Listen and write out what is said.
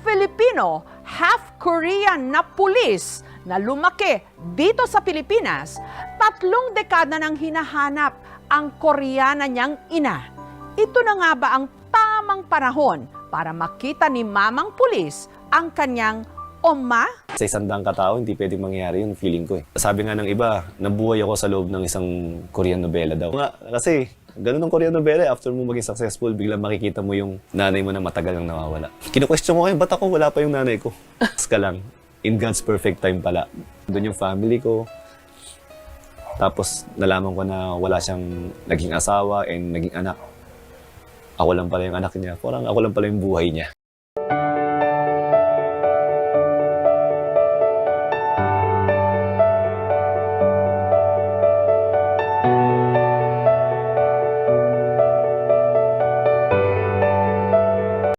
Filipino, half Korean na pulis na lumaki dito sa Pilipinas, 3 dekada nang hinahanap ang Koreana niyang ina. Ito na nga ba ang tamang panahon para makita ni mamang pulis ang kanyang oma? Sa isang daang katao, hindi pwedeng mangyari yun, feeling ko eh. Sabi nga ng iba, nabuhay ako sa loob ng isang Korean novela daw. Kasi ganun ang Korean novela, after mo maging successful, biglang makikita mo yung nanay mo na matagal nang nawawala. Kino-question ko kayo, ba't ako wala pa yung nanay ko? Ka lang, in God's perfect time pala. Doon yung family ko. Tapos nalaman ko na wala siyang naging asawa and naging anak. Ako lang pala yung anak niya. Parang ako lang pala yung buhay niya.